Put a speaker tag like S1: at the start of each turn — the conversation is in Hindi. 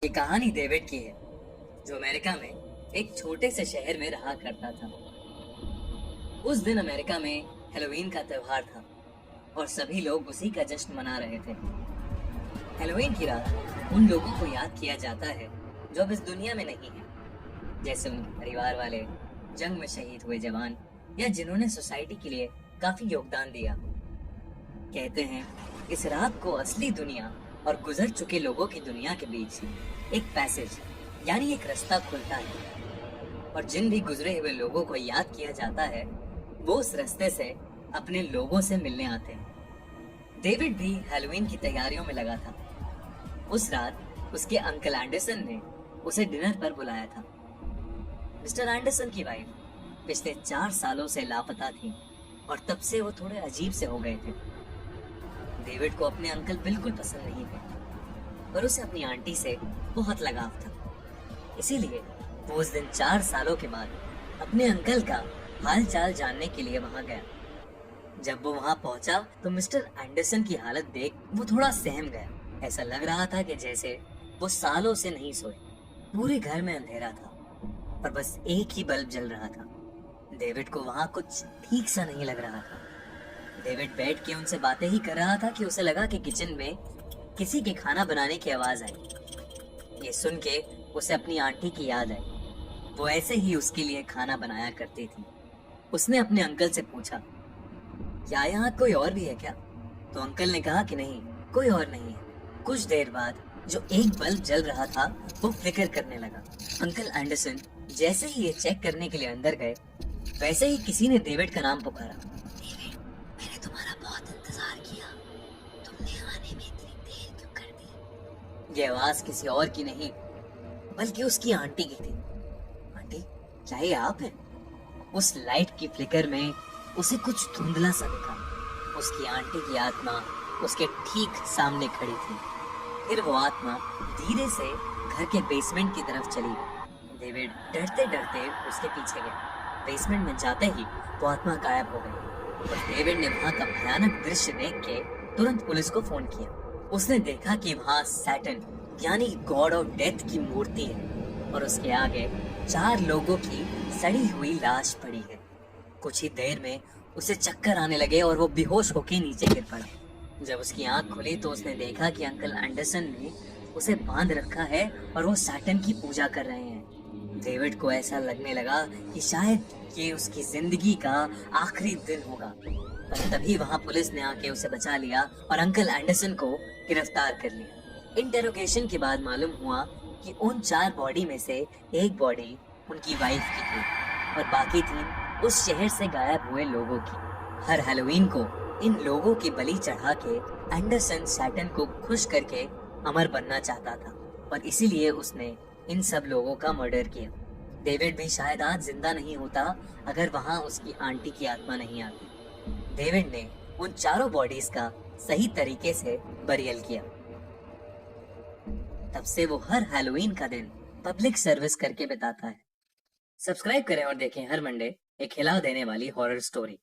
S1: ये कहानी डेविड की है, जो अमेरिका में एक छोटे से शहर में रहा करता था। उस दिन अमेरिका में हैलोवीन का त्योहार था और सभी लोग उसी का जश्न मना रहे थे। हैलोवीन की रात उन लोगों को याद किया जाता है जो अब इस दुनिया में नहीं है, जैसे उनके परिवार वाले, जंग में शहीद हुए जवान या जिन्होंने सोसाइटी के लिए काफी योगदान दिया। कहते हैं इस रात को असली दुनिया और गुजर चुके लोगों की दुनिया के बीच एक पैसेज यानी एक रास्ता खुलता है और जिन भी गुजरे हुए लोगों को याद किया जाता है वो उस रास्ते से अपने लोगों से मिलने आते हैं। डेविड भी हैलोवीन की तैयारियों में लगा था। उस रात उसके अंकल एंडरसन ने उसे डिनर पर बुलाया था। मिस्टर एंडरसन की वाइफ पिछले 4 सालों से लापता थी और तब से वो थोड़े अजीब से हो गए थे। डेविड को अपने अंकल बिल्कुल पसंद नहीं थे, पर उसे अपनी आंटी से बहुत लगाव था। इसीलिए वो उस दिन 4 सालों के बाद अपने अंकल का हाल चाल जानने के लिए वहां गया। जब वो वहां पहुंचा तो मिस्टर एंडरसन की हालत देख वो थोड़ा सहम गया। ऐसा लग रहा था कि जैसे वो सालों से नहीं सोए। पूरे घर में अंधेरा था और बस एक ही बल्ब जल रहा था। डेविड को वहां कुछ ठीक सा नहीं लग रहा था। डेविड बैठ के उनसे बातें ही कर रहा था कि उसे लगा कि किचन में किसी के खाना बनाने की आवाज आई। ये सुन के उसे अपनी आंटी की याद आई। वो ऐसे ही उसके लिए खाना बनाया करती थी। उसने अपने अंकल से पूछा, क्या यहाँ कोई और भी है क्या? तो अंकल ने कहा कि नहीं, कोई और नहीं है। कुछ देर बाद जो एक बल्ब जल रहा था वो फ्लिकर करने लगा। अंकल एंडरसन जैसे ही ये चेक करने के लिए अंदर गए, वैसे ही किसी ने डेविड का नाम पुकारा। डेविड, मैंने तुम्हारा बहुत इंतजार किया। तुमने आने में इतनी देर क्यों कर दी? ये आवाज किसी और की नहीं बल्कि उसकी आंटी की थी। आंटी, क्या ये आप हैं? उस लाइट की फ्लिकर में उसे कुछ धुंधला सा दिखा। उसकी आंटी की आत्मा उसके ठीक सामने खड़ी थी। फिर वो आत्मा धीरे से घर के बेसमेंट की तरफ चली गई। डेविड डरते डरते उसके पीछे गया। बेसमेंट में जाते ही वो आत्मा गायब हो गई और डेविड ने वहां का भयानक दृश्य देख के तुरंत पुलिस को फोन किया। उसने देखा कि वहां सैटन यानी गॉड ऑफ डेथ की मूर्ति है और उसके आगे 4 लोगों की सड़ी हुई लाश पड़ी है। कुछ ही देर में उसे चक्कर आने लगे और वो बेहोश होकर नीचे गिर पड़ा। जब उसकी आंख खुली तो उसने देखा कि अंकल एंडरसन ने उसे बांध रखा है और वो सैटन की पूजा कर रहे हैं। डेविड को ऐसा लगने लगा कि शायद ये उसकी जिंदगी का आखिरी दिन होगा, पर तभी वहां पुलिस ने आके उसे बचा लिया और अंकल एंडरसन को गिरफ्तार कर लिया। इंटेरोगेशन के बाद मालूम हुआ कि उन 4 बॉडी में से एक बॉडी उनकी वाइफ की थी और बाकी 3 उस शहर से गायब हुए लोगों की। हर हैलोवीन को इन लोगों की बलि चढ़ा के एंडरसन सैटन को खुश करके अमर बनना चाहता था और इसीलिए उसने इन सब लोगों का मर्डर किया। डेविड भी शायद आज जिंदा नहीं होता अगर वहां उसकी आंटी की आत्मा नहीं आती। डेविड ने उन 4 बॉडीज का सही तरीके से बरियल किया। तब से वो हर हैलोवीन का दिन पब्लिक सर्विस करके बिताता है। सब्सक्राइब करें और देखें हर मंडे एक हिला देने वाली हॉरर स्टोरी।